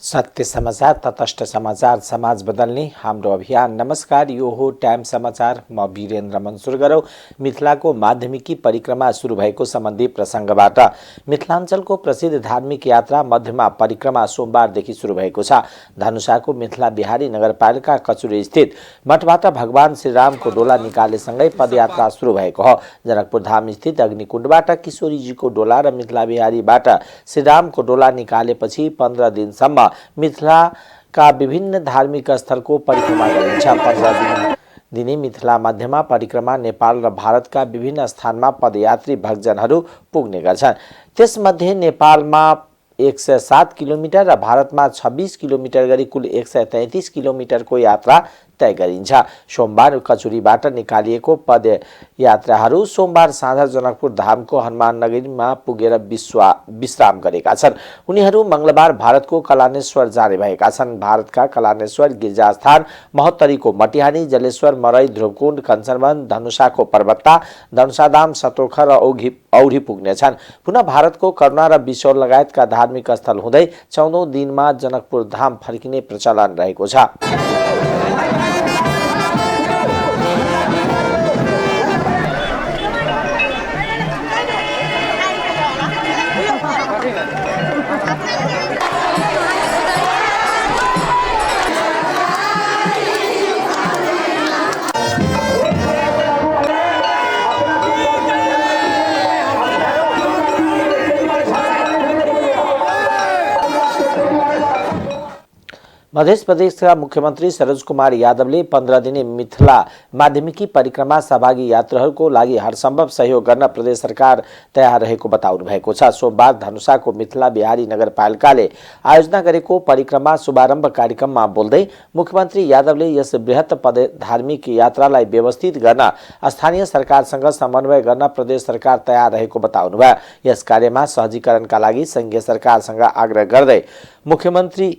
सत्य समाचार, तटस्थ समाचार, समाज बदल्ने हाम्रो अभियान। नमस्कार, यो हो टाइम समाचार। म वीरेन्द्र मन्सुर गरौँ। मिथिलाको माध्यमिकी परिक्रमा सुरु भएको सम्बन्धी प्रसङ्गबाट। मिथिलाञ्चलको प्रसिद्ध धार्मिक यात्रा मध्यमा परिक्रमा सोमबारदेखि सुरु भएको छ। धनुषाको मिथिला बिहारी नगरपालिका कचुरी स्थित मठबाट भगवान श्रीरामको डोला निकालेसँगै पदयात्रा सुरु भएको हो। जनकपुर धाम स्थित अग्निकुण्डबाट किशोरीजीको डोला र मिथिला बिहारीबाट श्रीरामको डोला निकालेपछि 15 दिनसम्म मिथिलाका विभिन्न धार्मिक स्थलको परिक्रमा गरिन्छ। 15 दिने मिथिला मध्यमा परिक्रमा नेपाल र भारतका विभिन्न स्थानमा पदयात्री भक्तजनहरू पुग्ने गर्छन्। त्यसमध्ये नेपालमा 107 किलोमिटर र भारतमा 26 किलोमिटर गरी कुल 133 किलोमिटरको यात्रा तय गरिन्छ। सोमबार कचुरीबाट निकालिएको पदयात्राहरू सोमबार साँझ जनकपुर धामको हनुमान नगरीमा पुगेर विश्राम गरेका छन्। उनीहरू मंगलबार भारतको कलानेश्वर जाने भएका छन्। भारतका कलानेश्वर, गिरिजास्थान, महोत्तरीको मटिहानी, जलेश्वर, मरै, ध्रुवकुण्ड, कञ्चनवन, धनुषाको पर्वतता, धनुषाधाम, सतोखा र औढी पुग्नेछन्। पुनः भारतको करुणा र बिसौर लगायतका धार्मिक स्थल हुँदै 14औं दिनमा जनकपुर धाम फर्किने प्रचलन रहेको छ। मध्य प्रदेशका मुख्यमन्त्री सरोज कुमार यादवले 15 दिने मिथिला माध्यमिकी परिक्रमा सहभागी यात्रुहरूको लागि हरसम्भव सहयोग गर्न प्रदेश सरकार तयार रहेको बताउनु भएको छ। सोमबार धनुषाको मिथिला बिहारी नगरपालिकाले आयोजना गरेको परिक्रमा शुभारम्भ कार्यक्रममा बोल्दै मुख्यमन्त्री यादवले यस बृहत धार्मिक यात्रालाई व्यवस्थित गर्न स्थानीय सरकारसँग समन्वय गर्न प्रदेश सरकार तयार रहेको बताउनुभयो। यस कार्यमा सहजीकरणका लागि संघीय सरकारसँग आग्रह गर्दै मुख्यमन्त्री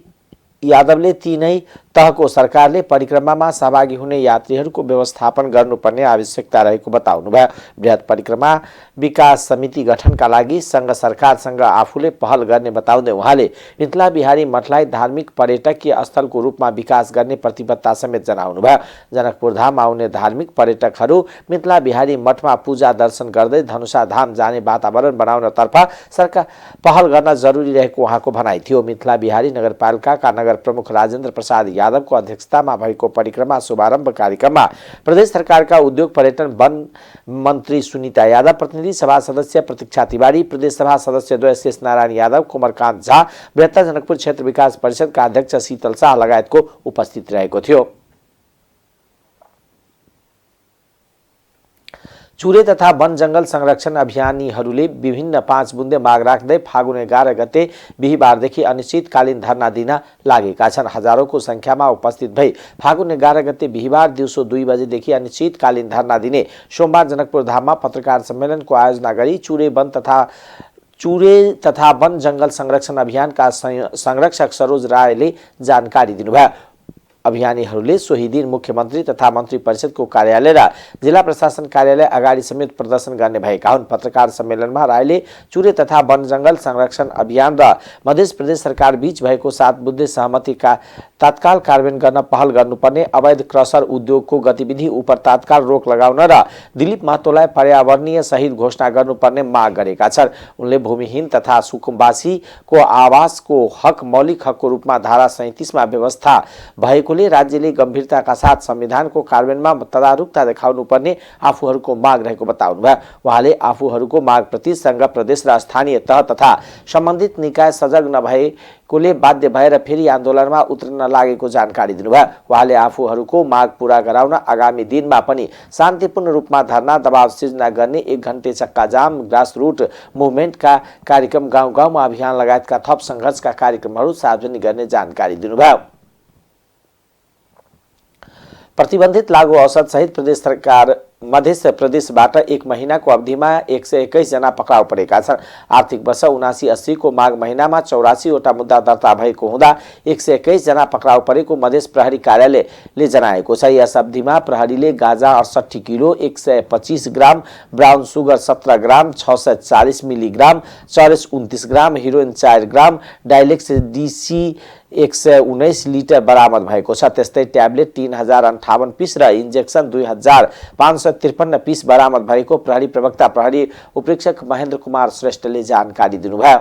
यादवले तीनै तहको सरकारले परिक्रमामा सहभागी हुने यात्रीहरूको व्यवस्थापन गर्नुपर्ने आवश्यकता रहेको बताउनुभयो। बृहत परिक्रमा विकास समिति गठनका लागि संघ सरकारसँग आफूले पहल गर्ने बताउँदै उहाँले मिथिला बिहारी मठलाई धार्मिक पर्यटकीय स्थलको रूपमा विकास गर्ने प्रतिबद्धता समेत जनाउनुभयो। जनकपुर धाम आउने धार्मिक पर्यटकहरू मिथिला बिहारी मठमा पूजा दर्शन गर्दै धनुषा धाम जाने वातावरण बनाउनतर्फ सरकार पहल गर्न जरुरी रहेको उहाँको भनाइ थियो। मिथिला बिहारी नगरपालिकाका नगर प्रमुख राजेन्द्र प्रसाद यादवको अध्यक्षतामा भएको परिक्रमा शुभारम्भ कार्यक्रममा प्रदेश सरकारका उद्योग, पर्यटन, वन मन्त्री सुनिता यादव, प्रतिनिधि सभा सदस्य प्रतीक्षा तिवारी, प्रदेश सभा सदस्यद्वय शेष नारायण यादव, कुमारकान्त झा, बृहत्तर जनकपुर क्षेत्र विकास परिषदका अध्यक्ष शीतल शाह लगायतको उपस्थित रहेको थियो। चुरे तथा वन जंगल संरक्षण अभियानीहरूले विभिन्न 5 बुन्दे माग राख्दै फागुन 11 गते बिहीबारदेखि अनिश्चितकालीन धरना दिन लागेका छन्। हजारौंको संख्यामा उपस्थित भई फागुन 11 गते बिहीबार दिउँसो 2 बजेदेखि अनिश्चितकालीन धरना दिने सोमबार जनकपुर धाममा पत्रकार सम्मेलनको आयोजना गरी चुरे तथा वन जंगल संरक्षण अभियानका संरक्षक सरोज रायले जानकारी दिनुभयो। अभियानीहरूले सोही दिन मुख्यमन्त्री तथा मन्त्री परिषदको कार्यालय र जिल्ला प्रशासन कार्यालय अगाडि समेत प्रदर्शन गर्ने भएका हुन्। पत्रकार सम्मेलनमा रायले चुरे तथा वन जंगल संरक्षण अभियान र मध्य प्रदेश सरकार बीच भएको 7 बुँदे सहमतिका तत्काल कार्यान्वयन गर्न पहल गर्नुपर्ने, अवैध क्रसर उद्योगको गतिविधि उप तत्काल रोक लगाउन र दिलीप महतोलाई पर्यावरणीय शहीद घोषणा गर्नुपर्ने माग गरेका छन्। उनले भूमिहीन तथा सुकुम्बासीको आवासको हक मौलिक हकको रूपमा धारा 37 मा व्यवस्था भएको राज्यले गम्भीरताका साथ संविधानको कार्यान्वयनमा तदारुकता देखाउनुपर्ने आफूहरूको माग रहेको बताउनुभयो। उहाँले आफूहरूको मागप्रति संघ, प्रदेश र स्थानीय तह तथा सम्बन्धित निकाय सजग नभएकोले बाध्य भएर फेरि आन्दोलनमा उत्रन लागेको जानकारी दिनुभयो। उहाँले आफूहरूको माग पूरा गराउन आगामी दिनमा पनि शान्तिपूर्ण रूपमा धरना, दबाव सिर्जना गर्ने, 1 घण्टे चक्का जाम, ग्रासरुट मुभमेन्टका कार्यक्रम, गाउँ गाउँमा अभियान लगायतका थप संघर्षका कार्यक्रमहरू सार्वजनिक गर्ने जानकारी दिनुभयो। प्रतिबन्धित लागू औषध सहित प्रदेश सरकार मध्य प्रदेशबाट एक महिनाको अवधिमा 121 जना पक्राउ परेका छन्। आर्थिक वर्ष 79-80 को माघ महिनामा 84 वटा मुद्दा दर्ता भएको हुँदा 121 जना पक्राउ परेको मधेस प्रहरी कार्यालयले जनाएको छ। यस अवधिमा प्रहरीले गाँजा 68 किलो, 125 ग्राम, ब्राउन सुगर 17 ग्राम, 640 मिलिग्राम, चरस 29 ग्राम, हिरोइन 4 ग्राम, डाइलेक्स डीसी 119 लिटर बरामद भएको छ। त्यस्तै ट्याब्लेट 3058 पिस र इन्जेक्सन 2553 पिस बरामद भएको प्रहरी प्रवक्ता प्रहरी उपरीक्षक महेन्द्र कुमार श्रेष्ठले जानकारी दिनुभयो।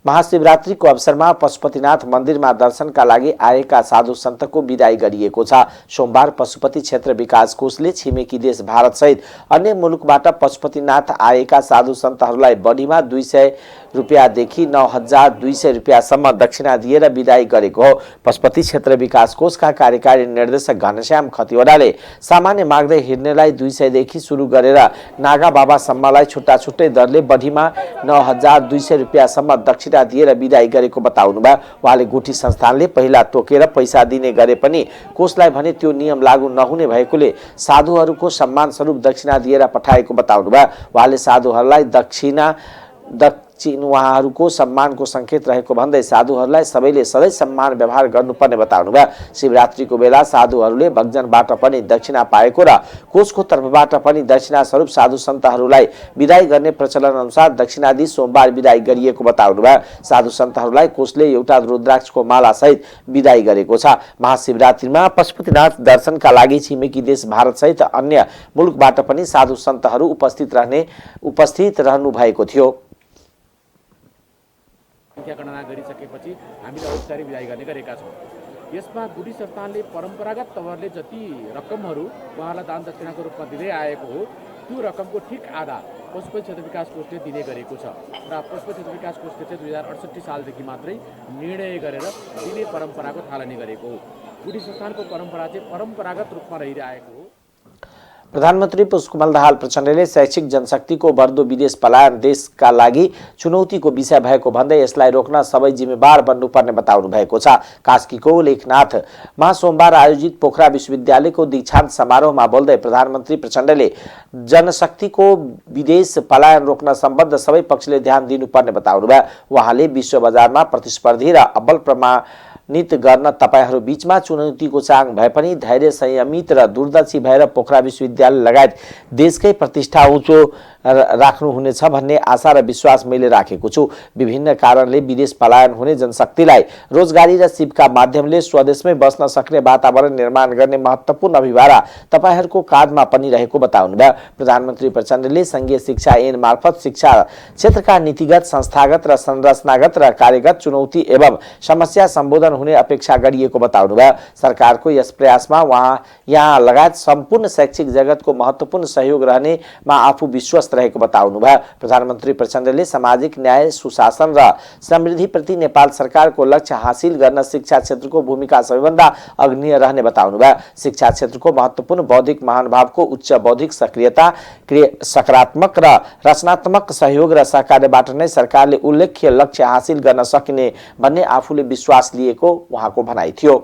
महाशिवरात्रिको अवसरमा पशुपतिनाथ मन्दिरमा दर्शनका लागि आएका साधु सन्तको बिदाई गरिएको छ। सोमबार पशुपति क्षेत्र विकास कोषले छिमेकी देश भारतसहित अन्य मुलुकबाट पशुपतिनाथ आएका साधु सन्तहरूलाई बढीमा 200 रुपियाँदेखि 9200 रुपियाँसम्म दक्षिणा दिएर बिदाई गरेको हो। पशुपति क्षेत्र विकास कोषका कार्यकारी निर्देशक घनश्याम खतिवडाले सामान्य माग्दै हिँड्नेलाई 200 देखि सुरु गरेर नागा बाबासम्मलाई छुट्टा छुट्टै दरले बढीमा 9200 रुपियाँसम्म दक्षिणा दिएर बिदाई गरेको बताउनुभयो। उहाँले गुठी संस्थानले पहिला तोकेर पैसा दिने गरे पनि कोषलाई भने त्यो नियम लागू नहुने भएकोले साधुहरूको सम्मान स्वरूप दक्षिणा दिएर पठाएको बताउनुभयो। उहाँले साधुहरूलाई दक्षिण उहाँहरूको सम्मानको संकेत रहेको भन्दै साधुहरूलाई सबैले सधैँ सम्मान व्यवहार गर्नुपर्ने बताउनुभयो। शिवरात्रिको बेला साधुहरूले भक्तजनबाट पनि दक्षिणा पाएको र कोषको तर्फबाट पनि दक्षिणा स्वरूप साधु सन्तहरूलाई बिदाई गर्ने प्रचलन अनुसार दक्षिणादि सोमबार बिदाई गरिएको बताउनुभयो। साधु सन्तहरूलाई कोषले एउटा रुद्राक्षको माला सहित बिदाई गरेको छ। महाशिवरात्रिमा पशुपतिनाथ दर्शनका लागि छिमेकी देश भारत सहित अन्य मुलुकबाट पनि साधु सन्तहरू उपस्थित रहनु भएको थियो। गणना गरिसकेपछि हामीले औपचारिक बिदाई गर्ने गरेका छौँ। यसमा गुठी संस्थानले परम्परागत तवरले जति रकमहरू उहाँलाई दान दक्षिणाको रूपमा दिँदै आएको हो त्यो रकमको ठिक आधा पशुपति क्षेत्र विकास कोषले दिने गरेको छ र पशुपति क्षेत्र विकास कोषले चाहिँ 2068 सालदेखि मात्रै निर्णय गरेर दिने परम्पराको थालनी गरेको हो। गुठी संस्थानको परम्परा चाहिँ परम्परागत रूपमा रहिरहेको हो। प्रधानमन्त्री पुष्पकमल दाहाल प्रचण्डले शैक्षिक जनशक्तिको बढ्दो विदेश पलायन देशका लागि चुनौतीको विषय भएको भन्दै यसलाई रोक्न सबै जिम्मेवार बन्नुपर्ने बताउनु भएको छ। कास्कीको लेखनाथमा सोमबार आयोजित पोखरा विश्वविद्यालयको दीक्षान्त समारोहमा बोल्दै प्रधानमन्त्री प्रचण्डले जनशक्तिको विदेश पलायन रोक्न सम्बद्ध सबै पक्षले ध्यान दिनुपर्ने बताउनुभयो। उहाँले विश्व बजारमा प्रतिस्पर्धी र अब्बल प्रमाणित गर्न तपाईहरू बीचमा चुनौतीको चाङ भए पनि धैर्य संयमित र दूरदर्शी भएर पोखरा विश्वविद्यालय लगायत देशकै प्रतिष्ठा उँचो राख्नुहुनेछ भन्ने आशा र विश्वास मैले राखेको छु। विभिन्न कारणले विदेश पलायन हुने जनशक्तिलाई रोजगारी र सिपका माध्यमले स्वदेशमै बस्न सक्ने वातावरण निर्माण गर्ने महत्त्वपूर्ण अभिभारा तपाईहरूको काँधमा पनि रहेको बताउनुभयो। प्रधानमन्त्री प्रचण्डले संघीय शिक्षा ऐन मार्फत शिक्षा क्षेत्रका नीतिगत, संस्थागत र संरचनागत र कार्यगत चुनौती एवं समस्या सम्बोधन हुने अपेक्षा गरिएको बताउनुभयो। सरकारको यस प्रयासमा यहाँ लगायत सम्पूर्ण शैक्षिक जगतको महत्त्वपूर्ण सहयोग रहनेमा आफू विश्वस्त रहेको बताउनुभयो। प्रधानमन्त्री प्रचण्डले सामाजिक न्याय, सुशासन र समृद्धिप्रति नेपाल सरकारको लक्ष्य हासिल गर्न शिक्षा क्षेत्रको भूमिका सबैभन्दा अग्रणीय रहने बताउनुभयो। शिक्षा क्षेत्रको महत्त्वपूर्ण बौद्धिक महानुभावको उच्च बौद्धिक सक्रियता, सकारात्मक र रचनात्मक सहयोग र सहकार्यबाट नै सरकारले उल्लेख्य लक्ष्य हासिल गर्न सकिने भन्ने आफूले विश्वास लिएको उहाँको भनाइ थियो।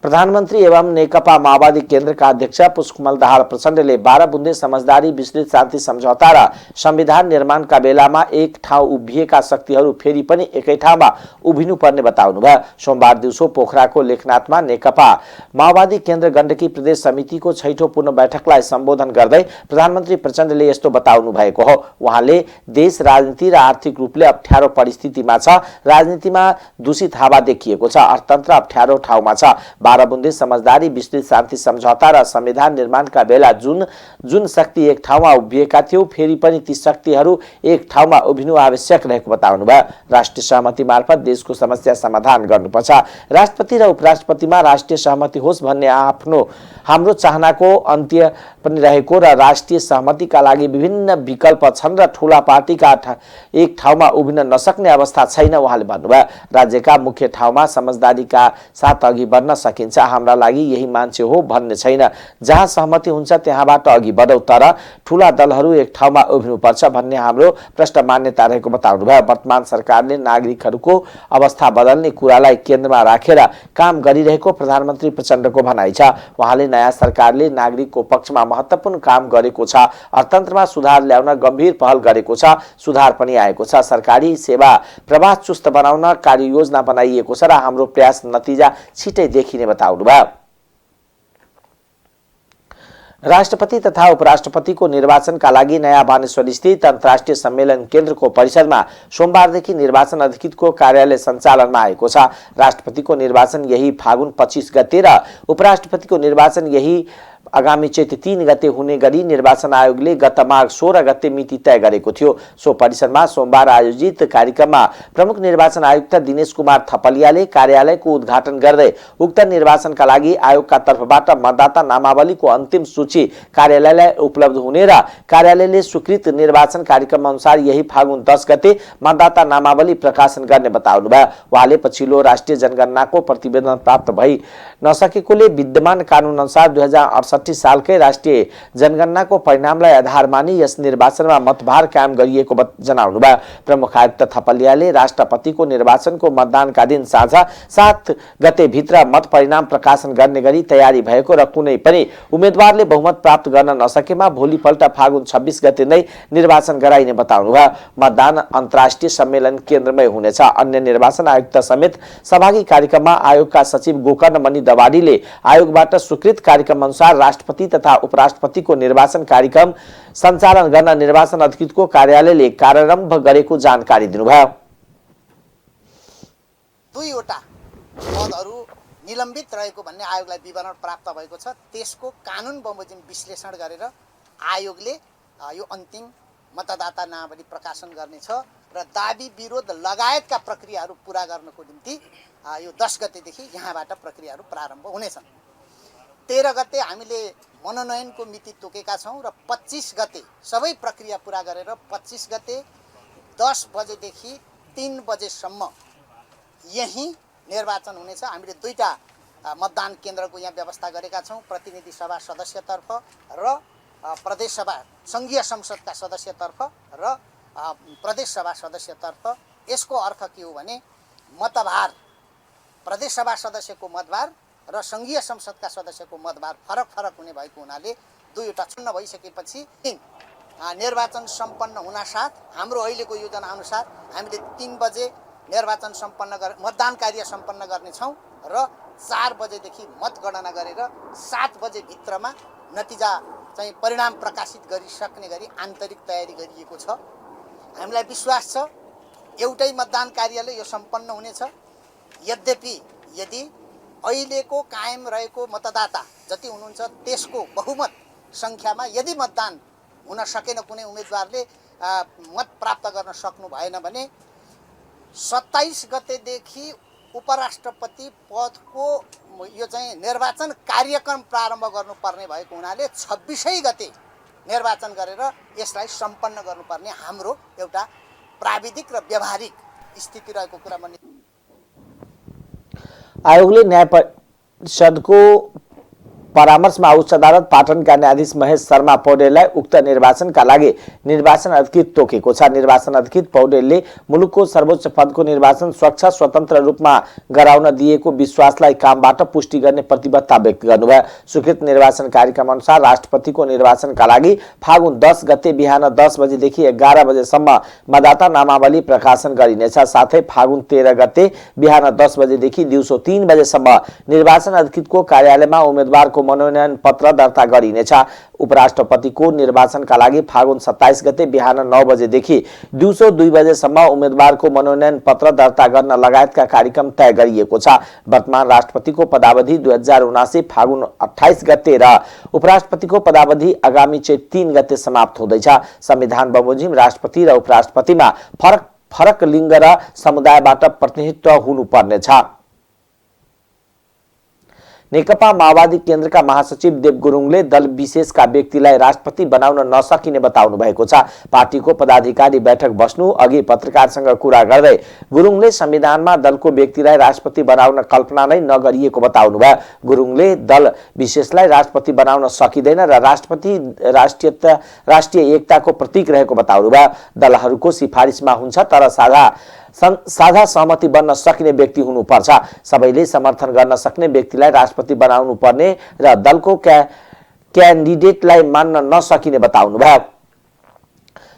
प्रधानमन्त्री एवं नेकपा माओवादी केन्द्रका अध्यक्ष पुष्पकमल दाहाल प्रचण्डले 12 बुन्दे समझदारी विस्तृत शान्ति सम्झौता र संविधान निर्माणका बेलामा एक ठाउँ उभिएका शक्तिहरू फेरि पनि एकै ठाउँमा उभिनुपर्ने बताउनुभयो। सोमबार दिउँसो पोखराको लेखनाथमा नेकपा माओवादी केन्द्र गण्डकी प्रदेश समितिको 6औं पूर्ण बैठकलाई सम्बोधन गर्दै प्रधानमन्त्री प्रचण्डले यस्तो बताउनु भएको हो। उहाँले देश राजनीति र आर्थिक रूपले अप्ठ्यारो परिस्थितिमा छ, राजनीतिमा दूषित हावा देखिएको छ, अर्थतन्त्र अप्ठ्यारो ठाउँमा छ। 12 बुन्दे समझदारी विस्तृत शान्ति सम्झौता र संविधान निर्माणका बेला जुन शक्ति एक ठाउँमा उभिएका थियो फेरि पनि ती शक्तिहरू एक ठाउँमा उभिनु आवश्यक रहेको बताउनुभयो। राष्ट्रिय सहमति मार्फत देशको समस्या समाधान गर्नुपर्छ। राष्ट्रपति र उपराष्ट्रपतिमा राष्ट्रिय सहमति होस् भन्ने हाम्रो चाहनाको अन्त्य पनि रहेको र राष्ट्रिय सहमतिका लागि विभिन्न विकल्प छन् र ठूला पार्टीका एक ठाउँमा उभिन नसक्ने अवस्था छैन उहाँले भन्नुभयो। राज्यका मुख्य ठाउँमा समझदारीका साथ अघि बढ्न सकिन्छ। हाम्रा लागि यही मान्छे हो भन्ने छैन। जहाँ सहमति हुन्छ त्यहाँबाट अघि बढौँ, तर ठूला दलहरू एक ठाउँमा उभिनुपर्छ भन्ने हाम्रो प्रष्ट मान्यता रहेको बताउनुभयो। वर्तमान सरकारले नागरिकहरूको अवस्था बदल्ने कुरालाई केन्द्रमा राखेर काम गरिरहेको प्रधानमन्त्री प्रचण्डको भनाइ छ। उहाँले नयाँ सरकारले नागरिकको पक्षमा महत्त्वपूर्ण काम गरेको छ, अर्थतन्त्रमा सुधार ल्याउन गम्भीर पहल गरेको छ, सुधार पनि आएको छ, सरकारी सेवा प्रवाह चुस्त बनाउन कार्ययोजना बनाइएको छ र हाम्रो प्रयास नतिजा छिटै देखिने बताउनुभयो। राष्ट्रपति तथा उपराष्ट्रपतिको निर्वाचनका लागि नयाँ बानेश्वर स्थित अन्तर्राष्ट्रिय सम्मेलन केन्द्रको परिसरमा सोमबारदेखि निर्वाचन अधिकृतको कार्यालय सञ्चालनमा आएको छ। राष्ट्रपतिको निर्वाचन यही फागुन 25 गते र उपराष्ट्रपतिको निर्वाचन यही आगामी चैत 3 गते हुने गरी निर्वाचन आयोगले गत माघ 16 गते मिति तय गरेको थियो। सो परिसरमा सोमबार आयोजित कार्यक्रममा प्रमुख निर्वाचन आयुक्त दिनेश कुमार थपलियाले कार्यालयको उद्घाटन गर्दै उक्त निर्वाचनका लागि आयोगका तर्फबाट मतदाता नामावलीको अन्तिम सूची कार्यालयलाई उपलब्ध हुने र कार्यालयले स्वीकृत निर्वाचन कार्यक्रम अनुसार यही फागुन 10 गते मतदाता नामावली प्रकाशन गर्ने बताउनुभयो। उहाँले पछिल्लो राष्ट्रिय जनगणनाको प्रतिवेदन प्राप्त भई नसकेकोले विद्यमान कानून अनुसार 2068 सालकै राष्ट्रिय जनगणनाको परिणामलाई आधार मानी यस निर्वाचनमा मतभार कायम गरिएको जनाउनुभयो। प्रमुख आयुक्त थपलियाले राष्ट्रपतिको निर्वाचनको मतदानका दिन साँझ 7 गते भित्र मत परिणाम प्रकाशन गर्ने गरी तयारी भएको र कुनै पनि उम्मेदवारले बहुमत प्राप्त गर्न नसकेमा भोलिपल्ट फागुन 26 गते नै निर्वाचन गराइने बताउनुभयो। मतदान अन्तर्राष्ट्रिय सम्मेलन केन्द्रमै हुनेछ। अन्य निर्वाचन आयुक्त समेत सहभागी कार्यक्रममा आयोगका सचिव गोकर्ण मणि दवाडीले आयोगबाट स्वीकृत कार्यक्रम अनुसार राष्ट्रपति तथा उपराष्ट्रपतिको निर्वाचन कार्यक्रम सञ्चालन गर्न निर्वाचन अधिकृतको कार्यालयले कार्यारम्भ गरेको जानकारी दिनुभयो। 2 वटा पदहरू निलम्बित रहेको भन्ने आयोगलाई विवरण प्राप्त भएको छ। त्यसको कानुन बमोजिम विश्लेषण गरेर आयोगले यो अन्तिम मतदाता नामावली प्रकाशन गर्नेछ र दाबी विरोध लगायतका प्रक्रियाहरू पूरा गर्नको निम्ति यो 10 गतेदेखि यहाँबाट प्रक्रियाहरू प्रारम्भ हुनेछन्। 13 गते हामीले मनोनयनको मिति तोकेका छौँ र 25 गते सबै प्रक्रिया पूरा गरेर 25 गते 10 बजेदेखि 3 बजेसम्म यही निर्वाचन हुनेछ। हामीले 2टा मतदान केन्द्रको यहाँ व्यवस्था गरेका छौँ, प्रतिनिधि सभा सदस्यतर्फ र प्रदेश सभा सङ्घीय संसदका सदस्यतर्फ र प्रदेश सभा सदस्यतर्फ। यसको अर्थ के हो भने मतभार प्रदेश सभा सदस्यको मतभार र सङ्घीय संसदका सदस्यको मतभार फरक फरक हुने भएको हुनाले 2वटा चुन्न भइसकेपछि निर्वाचन सम्पन्न हुनासाथ हाम्रो अहिलेको योजना अनुसार हामीले 3 बजे निर्वाचन मतदान कार्य सम्पन्न गर्नेछौँ र 4 बजेदेखि मतगणना गरेर 7 बजे भित्रमा नतिजा चाहिँ परिणाम प्रकाशित गरिसक्ने गरी आन्तरिक तयारी गरिएको छ। हामीलाई विश्वास छ एउटै मतदान कार्यालय यो सम्पन्न हुनेछ। यद्यपि यदि अहिलेको कायम रहेको मतदाता जति हुनुहुन्छ त्यसको बहुमत सङ्ख्यामा यदि मतदान हुन सकेन, कुनै उम्मेदवारले मत प्राप्त गर्न सक्नु भएन भने 27 गतेदेखि उपराष्ट्रपति पदको यो चाहिँ निर्वाचन कार्यक्रम प्रारम्भ गर्नुपर्ने भएको हुनाले 26 गते निर्वाचन गरेर यसलाई सम्पन्न गर्नुपर्ने हाम्रो एउटा प्राविधिक र व्यावहारिक स्थिति रहेको कुरा म आयोगले न्याय परिषदको परामर्शमा उच्च अदालत पाटनका न्यायाधीश महेश शर्मा पौडेललाई उक्त निर्वाचनका लागि निर्वाचन अधिकृत तोकेको छ। निर्वाचन अधिकृत पौडेलले मुलुकको सर्वोच्च पदको निर्वाचन स्वच्छ स्वतन्त्र रूपमा गराउन दिएको विश्वासलाई कामबाट पुष्टि गर्ने प्रतिबद्धता व्यक्त गर्नुभयो। स्वीकृत निर्वाचन कार्यक्रम अनुसार राष्ट्रपतिको निर्वाचनका लागि फागुन 10 गते बिहान 10 बजेदेखि 11 बजेसम्म मतदाता नामावली प्रकाशन गरिनेछ। साथै फागुन 13 गते बिहान 10 बजेदेखि दिउँसो 3 बजेसम्म निर्वाचन अधिकृतको कार्यालयमा उम्मेदवारको मनोनयन पत्र दर्ता गरिनेछ। उपराष्ट्रपतिको निर्वाचनका लागि फागुन 27 गते बिहान 9 बजेदेखि दिउँसो 2 बजेसम्म उम्मेदवारको मनोनयन पत्र दर्ता गर्न लगायतका कार्यक्रम तय गरिएको छ। वर्तमान राष्ट्रपतिको पदावधि 2079 फागुन 28 गते र उपराष्ट्रपतिको पदावधि आगामी चैत 3 गते समाप्त हुँदैछ। संविधान बमोजिम राष्ट्रपति र उपराष्ट्रपतिमा फरक लिङ्ग र समुदायबाट प्रतिनिधित्व हुनुपर्नेछ। नेकपा माओवादी केन्द्रका महासचिव देव गुरुङले दल विशेषका व्यक्तिलाई राष्ट्रपति बनाउन नसकिने बताउनु भएको छ। पार्टीको पदाधिकारी बैठक बस्नु अघि पत्रकारसँग कुरा गर्दै गुरुङले संविधानमा दलको व्यक्तिलाई राष्ट्रपति बनाउन कल्पना नै नगरिएको बताउनुभयो। गुरुङले दल विशेषलाई राष्ट्रपति बनाउन सकिँदैन र राष्ट्रपति राष्ट्रिय एकताको प्रतीक रहेको बताउनुभयो। दलहरूको सिफारिसमा हुन्छ तर साझा सहमति बन्न सक्ने व्यक्ति हुनुपर्छ। सबैले समर्थन गर्न सक्ने व्यक्तिलाई राष्ट्रपति बनाउनु पर्ने र दलको क्यान्डिडेटलाई मान्न नसकिने बताउनुभयो।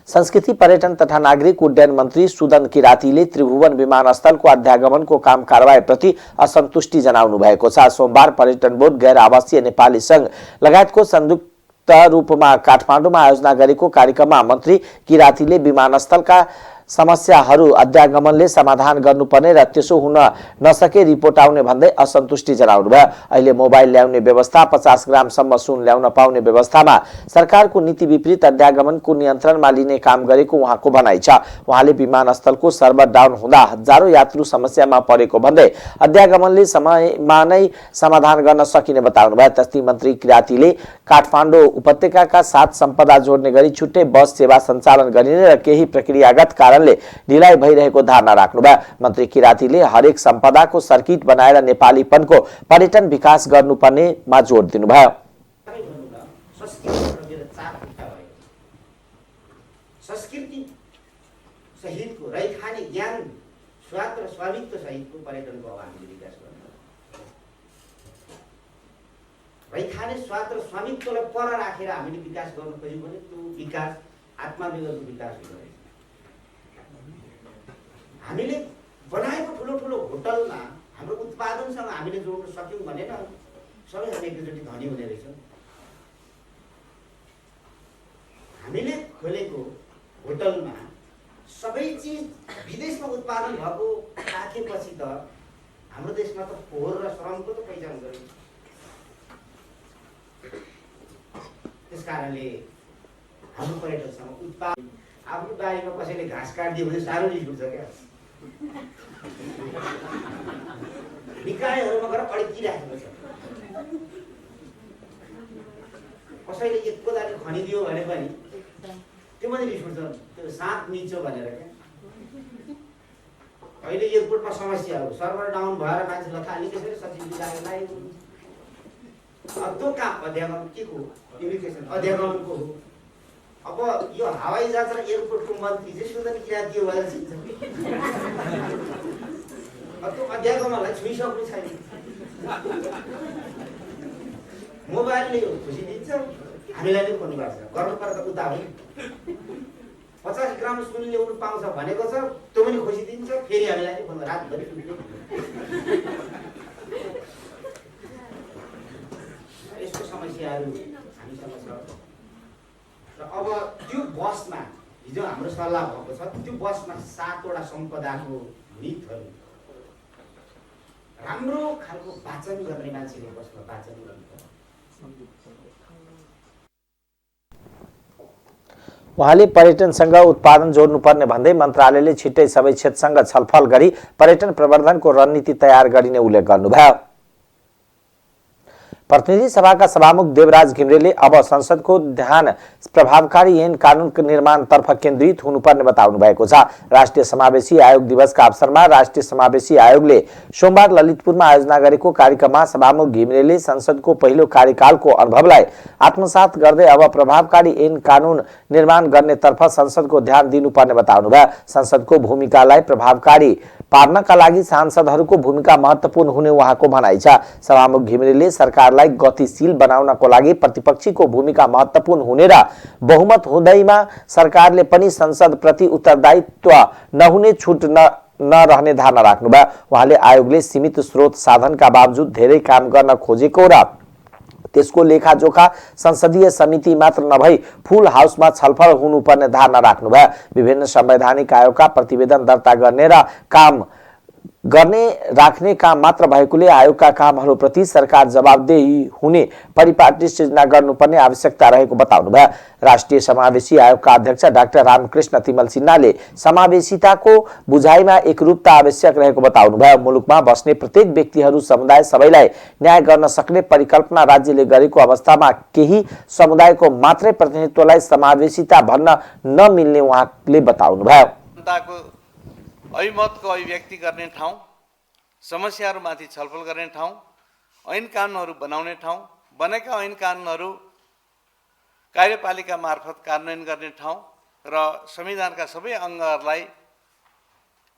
संस्कृति पर्यटन तथा नागरिक उड्डयन मन्त्री सुदन किरातीले त्रिभुवन विमानस्थलको अध्यागमनको काम कारबाहीप्रति असन्तुष्टि जनाउनु भएको छ। सोमबार पर्यटन बोर्ड गैर आवासीय नेपाली संघ लगायतको संयुक्त रूपमा काठमाडौँमा आयोजना गरेको कार्यक्रममा मन्त्री किरातीले विमानस्थलका समस्याहरू अध्यागमनले समाधान गर्नुपर्ने र त्यसो हुन नसके रिपोर्ट आउने भन्दै असन्तुष्टि जनाउनुभयो। अहिले मोबाइल ल्याउने व्यवस्था 50 ग्रामसम्म सुन ल्याउन पाउने व्यवस्थामा सरकारको नीति विपरीत अध्यागमनको नियन्त्रणमा लिने काम गरेको उहाँको भनाइ छ। उहाँले विमानस्थलको सर्भर डाउन हुँदा हजारौं यात्रु समस्यामा परेको भन्दै अध्यागमनले समयमा नै समाधान गर्न सकिने बताउनुभयो। त्यस्तै मन्त्री किरातीले काठमाडौँ उपत्यकाका साथ सम्पदा जोड्ने गरी छुट्टै बस सेवा सञ्चालन गरिने र केही प्रक्रियागत ढिलाइ भइरहेको धारणा राख्नुभयो। मन्त्री किरातीले हरेक सम्पदाको सर्किट बनाएर नेपालीपनको पर्यटन विकास गर्नुपर्नेमा जोड दिनुभयो। संस्कृति सहितको रैखाने ज्ञान स्वाद र स्वामित्व सहितको पर्यटनको हामीले विकास गर्नु। रैखाने स्वाद र स्वामित्वलाई पर राखेर हामीले विकास गर्नु खोज्यौँ भने त्यो विकास आत्मनिर्भरको विकास हुँदैन। हामीले बनाएको ठुलो होटलमा हाम्रो उत्पादनसँग हामीले जोड्न सक्यौँ भने न सबैजना एकैचोटि धनी हुने रहेछ। हामीले खोलेको होटलमा सबै चिज विदेशमा उत्पादन भएको राखेपछि त हाम्रो देशमा त फोहोर र श्रमको त पहिचान गरिन्छ। त्यस कारणले हाम्रो पर्यटनसँग उत्पादन आफ्नो बारीमा कसैले घाँस काटिदियो भने साह्रो रिस उठ्छ क्या। निकायहरूमा गएर अड्किराखेको छ। कसैले एक कोदाले खनिदियो भने पनि त्यो पनि रिस उठ्छ, त्यो साँप मिच्यो भनेर क्या। अहिले एयरपोर्टमा समस्या हो, सर्भर डाउन भएर मान्छे लथाली त्यसरी सचिव लागेको त्यो काम अध्यागमन के को इमिग्रेसन अध्यागमनको हो। अब यो हवाई जहाज र एयरपोर्टको मन्त्री चाहिँ सुदन किराती भएर छिन्छ। त्यो अध्यागमनलाई छुइसक्नु छैन। मोबाइलले खुसी दिन्छ, हामीलाई नै खोज्नु पर्छ। गर्नुपर्छ त उता हो। 50 ग्राम सुन ल्याउनु पाउँछ भनेको छ, त्यो पनि खुसी दिन्छ, फेरि हामीलाई नै खोज्नु रातभरि। यस्तो समस्याहरू हामीसँग छ। र अब त्यो बसमा हिजो हाम्रो सल्लाह भएको छ, त्यो बसमा 7 वटा सम्पदाको मिथहरू राम्रो खालको वाचन गर्ने मान्छेले बसमा वाचन गर्नुपर्छ। उहाँले पर्यटनसँग उत्पादन जोड्नुपर्ने भन्दै मन्त्रालयले छिट्टै सबै क्षेत्रसँग छलफल गरी पर्यटन प्रवर्धनको रणनीति तयार गरिने उल्लेख गर्नुभयो। प्रतिनिधि सभाका सभामुख देवराज घिमिरेले अब संसदको ध्यान प्रभावकारी ऐन कानून निर्माणतर्फ केन्द्रित हुनुपर्ने बताउनु भएको छ। राष्ट्रिय समावेशी आयोग दिवसका अवसरमा राष्ट्रिय समावेशी आयोगले सोमबार ललितपुरमा आयोजना गरेको कार्यक्रममा सभामुख घिमिरेले संसदको पहिलो कार्यकालको अनुभवलाई आत्मसात गर्दै अब प्रभावकारी ऐन कानून निर्माण गर्नेतर्फ संसदको ध्यान दिनुपर्ने बताउनुभयो। संसदको भूमिकालाई प्रभावकारी पार्नका लागि सांसदहरूको भूमिका महत्त्वपूर्ण हुने उहाँको भनाइ छ। सभामुख घिमिरेले सरकारलाई गतिशील बनाउनको लागि प्रतिपक्षीको भूमिका महत्त्वपूर्ण हुने र बहुमत हुँदैमा सरकारले पनि संसद प्रति उत्तरदायित्व नहुने छुट नरहने धारणा राख्नुभयो। उहाँले आयोगले सीमित स्रोत साधनका बावजुद धेरै काम गर्न खोजेको र त्यसको लेखाजोखा संसदीय समिति मात्र नभई फुल हाउसमा छलफल हुनुपर्ने धारणा राख्नुभयो। विभिन्न संवैधानिक आयोगका प्रतिवेदन दर्ता गर्ने र काम गर्ने राख्ने काम मात्र भएकोले आयोगका कामहरूप्रति सरकार जवाबदेही हुने परिपाटी सृजना गर्नुपर्ने आवश्यकता रहेको बताउनुभयो। राष्ट्रिय समावेशी आयोगका अध्यक्ष डाक्टर रामकृष्ण तिमल सिन्हाले समावेशिताको बुझाइमा एकरूपता आवश्यक रहेको बताउनुभयो। मुलुकमा बस्ने प्रत्येक व्यक्तिहरू समुदाय सबैलाई न्याय गर्न सक्ने परिकल्पना राज्यले गरेको अवस्थामा केही समुदायको मात्रै प्रतिनिधित्वलाई समावेशिता भन्न नमिल्ने उहाँले बताउनुभयो। जनताको अभिमतको अभिव्यक्ति गर्ने ठाउँ, समस्याहरूमाथि छलफल गर्ने ठाउँ, ऐन कानुनहरू बनाउने ठाउँ, बनेका ऐन कानुनहरू कार्यपालिका मार्फत कार्यान्वयन गर्ने ठाउँ र संविधानका सबै अङ्गहरूलाई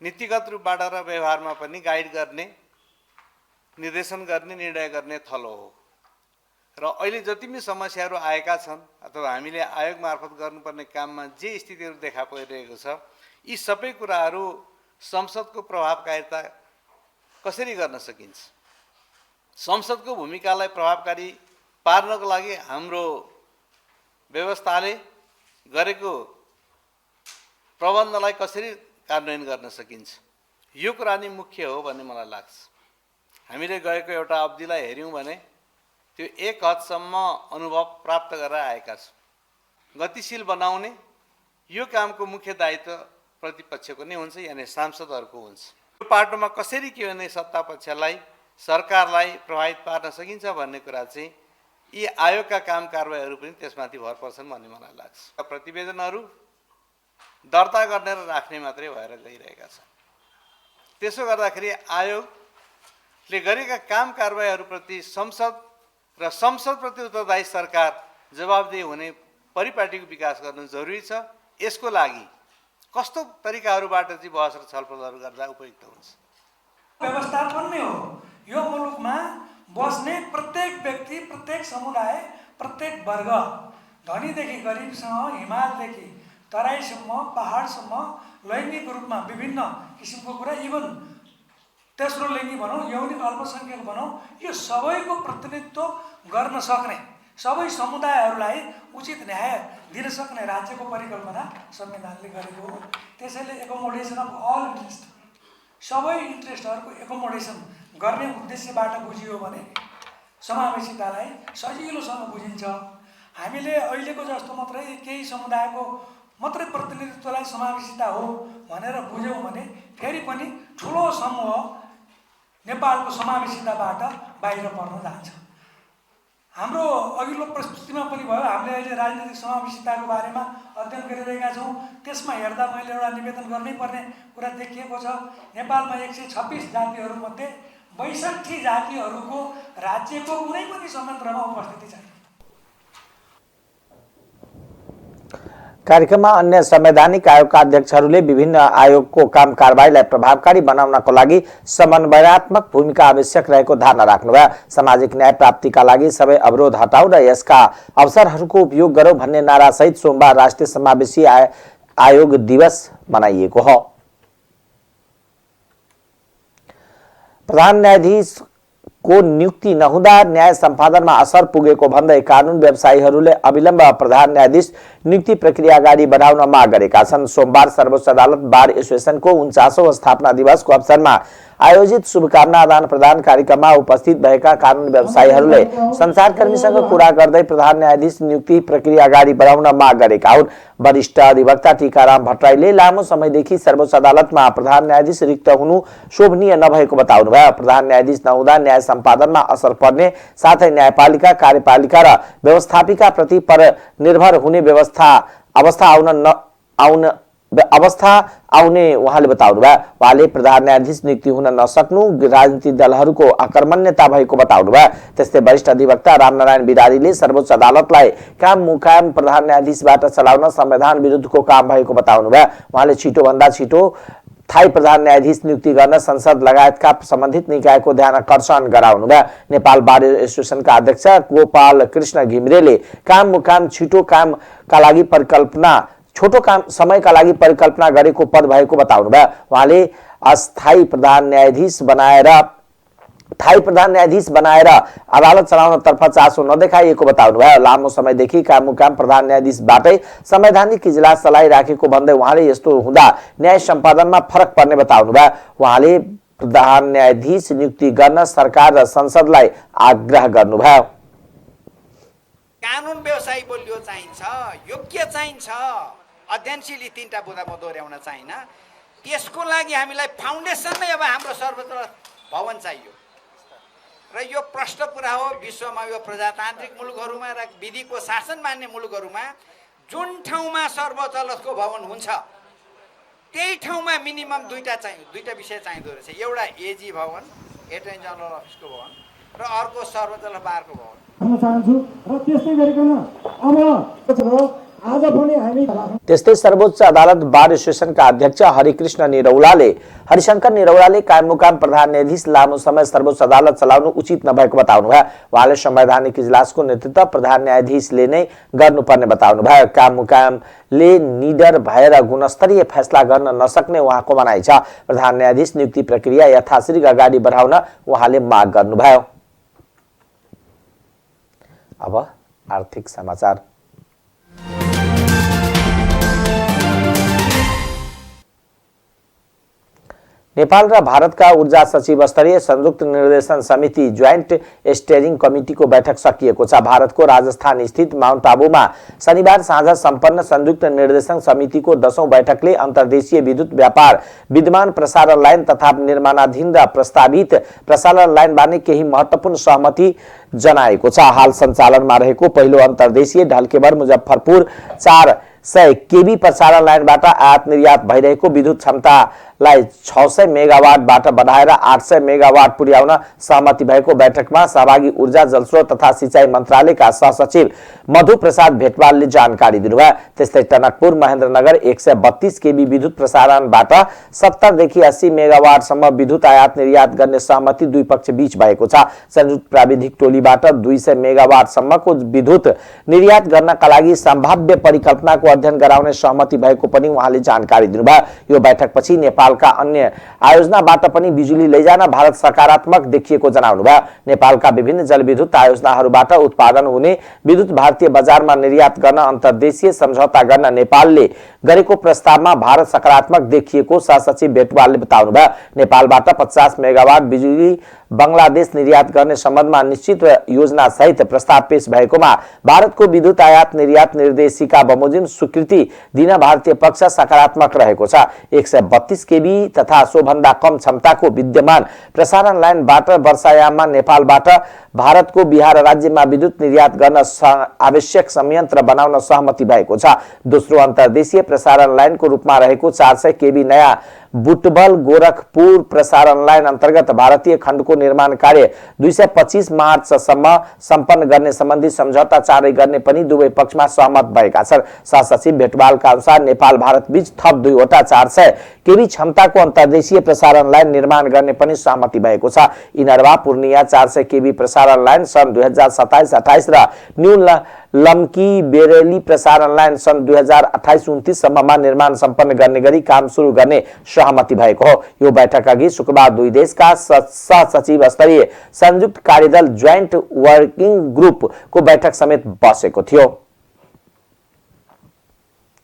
नीतिगत रूपबाट र व्यवहारमा पनि गाइड गर्ने, निर्देशन गर्ने, निर्णय गर्ने थलो हो। र अहिले जति पनि समस्याहरू आएका छन् अथवा हामीले आयोग मार्फत गर्नुपर्ने काममा जे स्थितिहरू देखा परिरहेको छ, यी सबै कुराहरू संसदको प्रभावकारिता कसरी गर्न सकिन्छ, संसदको भूमिकालाई प्रभावकारी पार्नको लागि हाम्रो व्यवस्थाले गरेको प्रबन्धलाई कसरी कार्यान्वयन गर्न सकिन्छ, यो कुरा नै मुख्य हो भन्ने मलाई लाग्छ। हामीले गएको एउटा अवधिलाई हेऱ्यौँ भने त्यो एक हदसम्म अनुभव प्राप्त गरेर आएका छौँ। गतिशील बनाउने यो कामको मुख्य दायित्व प्रतिपक्षको नै हुन्छ, यानि सांसदहरूको हुन्छ। यो पाटोमा कसरी के भने सत्ता पक्षलाई, सरकारलाई प्रभावित पार्न सकिन्छ भन्ने कुरा चाहिँ यी आयोगका काम कारबाहीहरू पनि त्यसमाथि भर पर्छन् भन्ने मलाई लाग्छ। प्रतिवेदनहरू दर्ता गर्ने र राख्ने मात्रै भएर गइरहेका छन्। त्यसो गर्दाखेरि आयोगले गरेका काम कारबाहीहरूप्रति संसद र संसदप्रति उत्तरदायी सरकार जवाबदेही हुने परिपाटीको विकास गर्नु जरुरी छ। यसको लागि कस्तो तरिकाहरूबाट चाहिँ बहस र छलफलहरू गर्दा उपयुक्त हुन्छ? व्यवस्थापन नै हो। यो मुलुकमा बस्ने प्रत्येक व्यक्ति, प्रत्येक समुदाय, प्रत्येक वर्ग, धनीदेखि गरिबसम्म, हिमालदेखि तराईसम्म, पहाडसम्म लैङ्गिक रूपमा विभिन्न किसिमको कुरा, इभन तेस्रो लिङ्गी भनौँ, यौनिक अल्पसङ्ख्यक भनौँ, यो सबैको प्रतिनिधित्व गर्न सक्ने, सबै समुदायहरूलाई उचित न्याय दिन सक्ने राज्यको परिकल्पना संविधानले गरेको हो। त्यसैले एकोमोडेसन अफ अल इन्ट्रेस्ट, सबै इन्ट्रेस्टहरूको एकोमोडेसन गर्ने उद्देश्यबाट बुझियो भने समावेशितालाई सजिलोसँग बुझिन्छ। हामीले अहिलेको जस्तो मात्रै केही समुदायको मात्रै प्रतिनिधित्वलाई समावेशिता हो भनेर बुझ्यौँ भने फेरि पनि ठुलो समूह नेपालको समावेशिताबाट बाहिर पर्न जान्छ। हाम्रो अघिल्लो प्रस्तुतिमा पनि भयो, हामीले अहिले राजनीतिक समावेशिताको बारेमा अध्ययन गरिरहेका छौँ। त्यसमा हेर्दा मैले एउटा निवेदन गर्नै पर्ने कुरा देखिएको छ। नेपालमा 126 जातिहरूमध्ये 62 जातिहरूको राज्यको कुनै पनि संयन्त्रमा उपस्थिति छैन। कार्यक्रममा अन्य संवैधानिक आयोगका अध्यक्षहरूले विभिन्न आयोगको काम कारबाहीलाई प्रभावकारी बनाउनको लागि समन्वयात्मक भूमिका आवश्यक रहेको धारणा राख्नुभयो। सामाजिक न्याय प्राप्तिका लागि सबै अवरोध हटाऊ र यसका अवसरहरूको उपयोग गरौँ भन्ने नारासहित सोमबार राष्ट्रिय समावेशी आयोग दिवस मनाइएको हो। प्रधान न्यायाधीश को नियुक्ति नहुँदा न्याय सम्पादनमा असर पुगेको भन्दै कानुन व्यवसायीहरूले अविलम्ब प्रधान न्यायाधीश नियुक्ति प्रक्रिया अगाडि बढाउन माग गरेका छन्। सोमबार सर्वोच्च अदालत बार एसोसिएसनको 49औं स्थापना दिवसको अवसरमा आयोजित शुभकामना आदान प्रदान कार्यक्रममा उपस्थित भएका कानुन व्यवसायीहरूले संचारकर्मीसँग कुरा गर्दै प्रधान न्यायाधीश नियुक्ति प्रक्रिया अगाडि बढाउन माग गरेका हुन्। वरिष्ठ अधिवक्ता टीकाराम भट्टराईले लामो समयदेखि सर्वोच्च अदालतमा प्रधान न्यायाधीश रिक्त हुनु शोभनीय नभएको बताउनुभयो। प्रधान न्यायाधीश नहुँदा न्याय सम्पादनमा असर पर्ने साथै न्यायपालिका, कार्यपालिका र व्यवस्थापिका प्रति पर निर्भर हुने अवस्था आउने उहाँले बताउनुभयो। उहाँले प्रधान न्यायाधीश नियुक्ति हुन नसक्नु राजनीतिक दलहरूको आक्रमण्यता भएको बताउनुभयो। त्यस्तै वरिष्ठ अधिवक्ता रामनारायण बिरारीले सर्वोच्च अदालतलाई काम मुकाम प्रधान न्यायाधीशबाट चलाउन संविधान विरुद्धको काम भएको बताउनुभयो। उहाँले छिटोभन्दा छिटो स्थायी प्रधान न्यायाधीश नियुक्ति गर्न संसद लगायतका सम्बन्धित निकायको ध्यान आकर्षण गराउनुभयो। नेपाल बार एसोसिएसनका अध्यक्ष गोपाल कृष्ण घिमिरेले काम मुकाम छिटो कामका लागि परिकल्पना छोटो काम समयका लागि परिकल्पना गरेको पद भएको बताउनुभयो। उहाँले अस्थायी प्रधान न्यायाधीश बनाएर अदालत चलाउनतर्फ चासो नदेखाइएको बताउनुभयो। लामो समयदेखि काम मुकाम प्रधान न्यायाधीशबाटै संवैधानिक इजलास चलाइराखेको भन्दै उहाँले यस्तो हुँदा न्याय सम्पादनमा फरक पर्ने बताउनुभयो। उहाँले प्रधान न्यायाधीश नियुक्ति गर्न सरकार र संसदलाई आग्रह गर्नुभयो। कानुन व्यवसायी बलियो चाहिन्छ, योग्य चाहिन्छ, अध्ययनशील यी तीनटा बुँदा म दोहोऱ्याउन चाहिन्न। त्यसको लागि हामीलाई फाउन्डेसनमै अब हाम्रो सर्वोच्च भवन चाहियो र यो प्रश्न कुरा हो। विश्वमा यो प्रजातान्त्रिक मुलुकहरूमा र विधिको शासन मान्ने मुलुकहरूमा जुन ठाउँमा सर्वोच्च अदालतको भवन हुन्छ त्यही ठाउँमा मिनिमम दुईटा विषय चाहिँदो रहेछ। एउटा एजी भवन, एटर्नी जनरल अफिसको भवन, र अर्को सर्वोच्च अदालत बारको भवन भन्न चाहन्छु। र त्यस्तै गरिकन अब आज पनि हामी त्यस्तै सर्वोच्च अदालत बार एसोसिएसनका अध्यक्ष हरिशंकर निरौलाले कायम मुकाम प्रधान न्यायाधीश लामो समय सर्वोच्च अदालत चलाउनु उचित नभएको बताउनुभयो। उहाँले संवैधानिक इजलासको नेतृत्व प्रधान न्यायाधीशले नै गर्नुपर्ने बताउनुभयो। कायम मुकामले निडर भएर गुणस्तरीय फैसला गर्न नसक्ने उहाँको भनाइ छ। प्रधान न्यायाधीश नियुक्ति प्रक्रिया यथाशीघ्र अगाडि बढाउन उहाँले माग गर्नुभयो। अब आर्थिक समाचार। नेपाल र भारतका ऊर्जा सचिव स्तरीय संयुक्त निर्देशन समिति ज्वाइन्ट स्टेयरिङ कमिटीको बैठक सकिएको छ। भारतको राजस्थान स्थित माउन्ट आबुमा शनिबार साँझ सम्पन्न संयुक्त निर्देशन समितिको 10औं बैठकले अन्तर्देशीय विद्युत व्यापार, विद्यमान प्रसारण लाइन तथा निर्माणाधीन र प्रस्तावित प्रसारण लाइन बारे केही महत्त्वपूर्ण सहमति जनाएको छ। हाल सञ्चालनमा रहेको पहिलो अन्तर्देशीय ढल्केबर मुजफ्फरपुर 400 केबी प्रसारण लाइनबाट आयात निर्यात भइरहेको विद्युत क्षमतालाई 600 मेगावाटबाट बढाएर 800 मेगावाट पुर्याउन सहमति भएको बैठकमा सहभागी ऊर्जा, जलस्रोत तथा सिंचाई मन्त्रालयका सहसचिव मधु प्रसाद भेटवालले जानकारी दिनुभयो। त्यस्तै टनकपुर महेन्द्रनगर 132 केबी विद्युत प्रसारणबाट 70 देखि 80 मेगावाटसम्म विद्युत आयात निर्यात गर्ने सहमति दुई पक्ष बीच भएको छ। संयुक्त प्राविधिक टोलीबाट 200 मेगावाटसम्मको विद्युत निर्यात गर्नका लागि सम्भाव्य परिकल्पनाको अध्ययन गराउने सहमति भएको पनि उहाँले जानकारी दिनुभयो। यो बैठकपछि नेपालका अन्य आयोजनाबाट पनि बिजुली लैजान भारत सकारात्मक देखिएको जनाउनुभयो। नेपालका विभिन्न जलविद्युत आयोजनाहरूबाट उत्पादन हुने विद्युत भारतीय बजारमा निर्यात गर्न अन्तर्देशीय सम्झौता गर्न नेपालले गरेको प्रस्तावमा भारत सकारात्मक देखिएको सहसचिव भेटवालले बताउनुभयो। नेपालबाट 50 मेगावाट बिजुली बंगलादेश निर्यात गर्ने सम्बन्धमा निश्चित योजना सहित प्रस्ताव पेश भएकोमा भारतको विद्युत आयात निर्यात निर्देशिका बमोजिम स्वीकृति दिन भारतीय पक्ष सकारात्मक रहेको छ। 132 केबी तथा सोभन्दा कम क्षमताको विद्यमान प्रसारण लाइनबाट वर्षायाममा नेपालबाट भारतको बिहार राज्यमा विद्युत निर्यात गर्न आवश्यक संयन्त्र बनाउन सहमति भएको छ। दोस्रो अन्तर्देशीय प्रसारण लाइनको रूपमा रहेको 400 केबी नयाँ बुटबल गोरखपुर प्रसारण लाइन अन्तर्गत भारतीय खण्डको निर्माण कार्य 225 मार्चसम्म सम्पन्न गर्ने सम्बन्धी सम्झौता चाँडै गर्ने पनि दुवै पक्षमा सहमत भएका छन्। सहसचिव भेटवालका अनुसार नेपाल भारत बीच थप 2वटा 400 केबी क्षमताको अन्तर्देशीय प्रसारण लाइन निर्माण गर्ने पनि सहमति भएको छ। इनरवा पूर्णिया 400 केबी प्रसारण लाइन सन् 2027-28 र न्यू लम्की बेरेली प्रसारण लाइन सन् 2028-29 सम्ममा निर्माण सम्पन्न गर्ने गरी काम सुरु गर्ने सहमति भएको हो। यो बैठक अघि शुक्रबार दुई देशका सहसचिव स्तरीय संयुक्त कार्यदल ज्वाइन्ट वर्किङ ग्रुप को बैठक समेत बसेको थियो।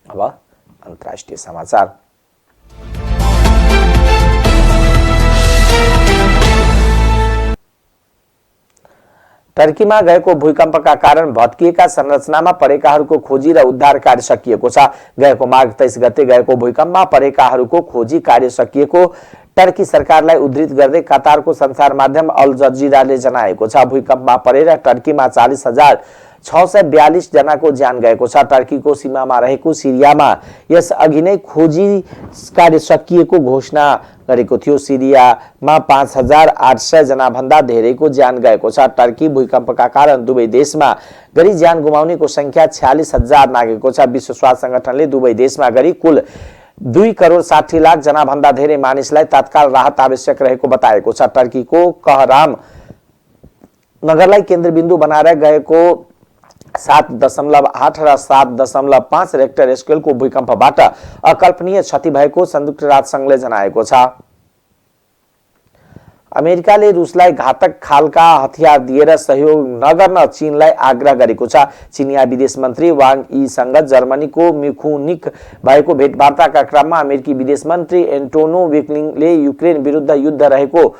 अब अन्तर्राष्ट्रिय समाचार। टर्कीमा गएको भूकम्पका कारण भत्किएका संरचनामा परेकाहरूको खोजी र उद्धार कार्य सकिएको छ। गएको माघ 23 गते गएको भूकम्पमा परेकाहरूको खोजी कार्य सकिएको टर्की सरकारलाई उद्धृत गर्दै कतारको संचार माध्यम अल जजिराले जनाएको छ। भूकम्पमा परेर टर्कीमा 40,642 जनाको ज्यान गएको छ। टर्कीको सीमामा रहेको सिरियामा यस अघि नै खोजी कार्य सकिएको घोषणा गरेको थियो। सिरियामा 5,800 जना भन्दा धेरैको ज्यान गएको छ। टर्की भूकम्पका कारण दुवै देशमा गरी ज्यान गुमाउनेको संख्या 46,000 नागेको छ। विश्व स्वास्थ्य संगठनले दुवै देशमा गरी कुल 2,60,00,000 जना भन्दा धेरै मानिसलाई तत्काल राहत आवश्यक रहेको बताएको छ। टर्कीको कहराम नगरलाई केन्द्रबिन्दु बनाएर गएको 7.8 र 7.5 रेक्टर स्केलको भूकम्पबाट अकल्पनीय क्षति भएको संयुक्त राष्ट्र संघले जनाएको छ। अमेरिकाले रुसलाई घातक खालका हतियार दिएर सहयोग नगर्न चीनलाई आग्रह गरेको छ। चीनिया विदेश मन्त्री वाङ यीसँग जर्मनीको म्युनिख भएको भेटवार्ताका क्रममा अमेरिकी विदेश मन्त्री एन्टोनो ब्लिङ्कनले युक्रेन विरुद्ध युद्ध रहेको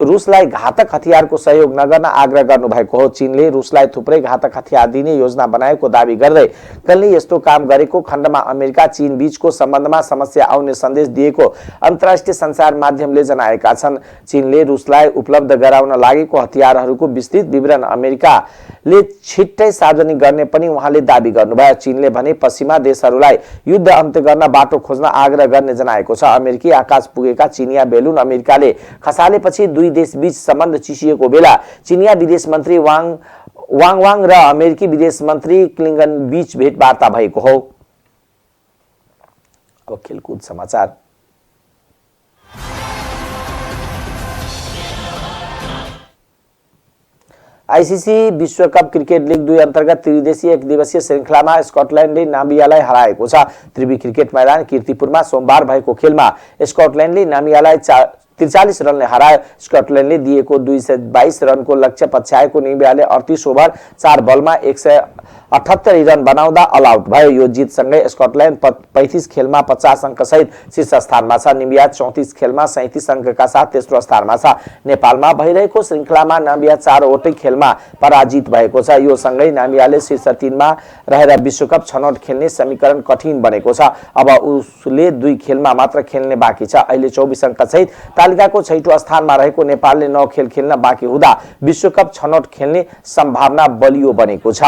रुसलाई घातक हतियारको सहयोग नगर्न आग्रह गर्नुभएको हो। चीनले रुसलाई थुप्रै घातक हतियार दिने योजना बनाएको दाबी गर्दै कहिले यस्तो काम गरेको खण्डमा अमेरिका चीन बीचको सम्बन्धमा समस्या आउने सन्देश दिएको अन्तर्राष्ट्रिय सञ्चार माध्यमले जनाएका छन्। चीनले रुसलाई उपलब्ध गराउन लागेको हतियारहरूको विस्तृत विवरण अमेरिकाले छिट्टै सार्वजनिक गर्ने पनि उहाँले दाबी गर्नुभयो। चीनले भने पश्चिमा देशहरूलाई युद्ध अन्त्य गर्न बाटो खोज्न आग्रह गर्ने जनाएको छ। अमेरिकी आकाश पुगेका चिनिया बेलुन अमेरिकाले खसालेपछि दुई देश बीच सम्बन्ध चिसिएको बेला चिनिया विदेश मन्त्री वाङ र अमेरिकी विदेश मन्त्री क्लिङ्गन बीच भेटवार्ता भएको हो। अब खेलकुद समाचार। आईसीसी विश्वकप क्रिकेट लीग 2 अन्तर्गत त्रिदेशीय एक दिवसीय श्रृङ्खलामा स्कटल्यान्डले नामिबियालाई हराएको छ। त्रिवी क्रिकेट मैदान कीर्तिपुरमा सोमबार भएको खेलमा स्कटल्यान्डले नामिबियालाई 43 रनले हरायो। स्कटल्यान्डले दिएको 222 रनको लक्ष्य पछ्याएको नामिबियाले 38 ओभर 4 बलमा 178 रन बनाउँदा अल आउट भयो। यो जितसँगै स्कटल्यान्ड 35 खेलमा 50 अङ्कसहित शीर्ष स्थानमा छ। नामिबिया 34 खेलमा 37 अङ्कका साथ तेस्रो स्थानमा छ। नेपालमा भइरहेको श्रृङ्खलामा नामिबिया 4 वटै खेलमा पराजित भएको छ। यो सँगै नामिबियाले शीर्ष 3 मा रहेर विश्वकप छनौट खेल्ने समीकरण कठिन बनेको छ। अब उसले 2 खेलमा मात्र खेल्ने बाँकी छ। अहिले 24 अङ्कसहित तालिकाको 6औं स्थानमा रहेको नेपालले 9 खेल खेल्न बाँकी हुँदा विश्वकप छनौट खेल्ने सम्भावना बलियो बनेको छ।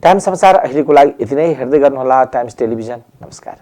टाइम्स समाचार अहिलेको लागि यति नै। हेर्दै गर्नुहोला टाइम्स टेलिभिजन। नमस्कार।